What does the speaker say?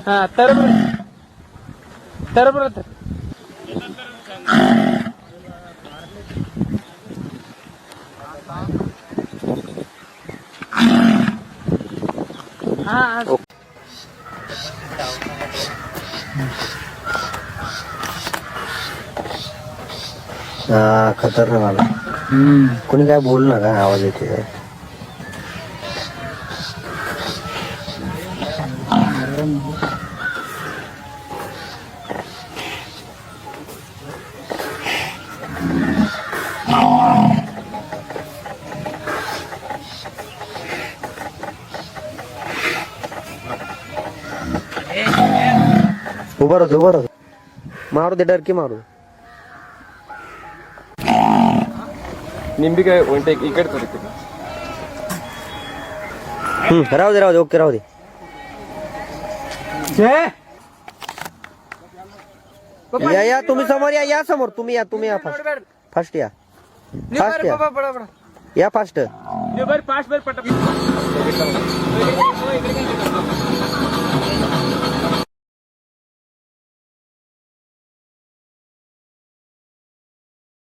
हा तर बरं हा खतरनाक आला. कोणी काय बोल ना काय आवाज येते. उभा राहतो मारू दे डरकी मारू. निंबी काय म्हणते इकडे राहू दे ओके राहू दे. या तुम्ही समोर या समोर तुम्ही या फास्ट या फास्ट. फास्ट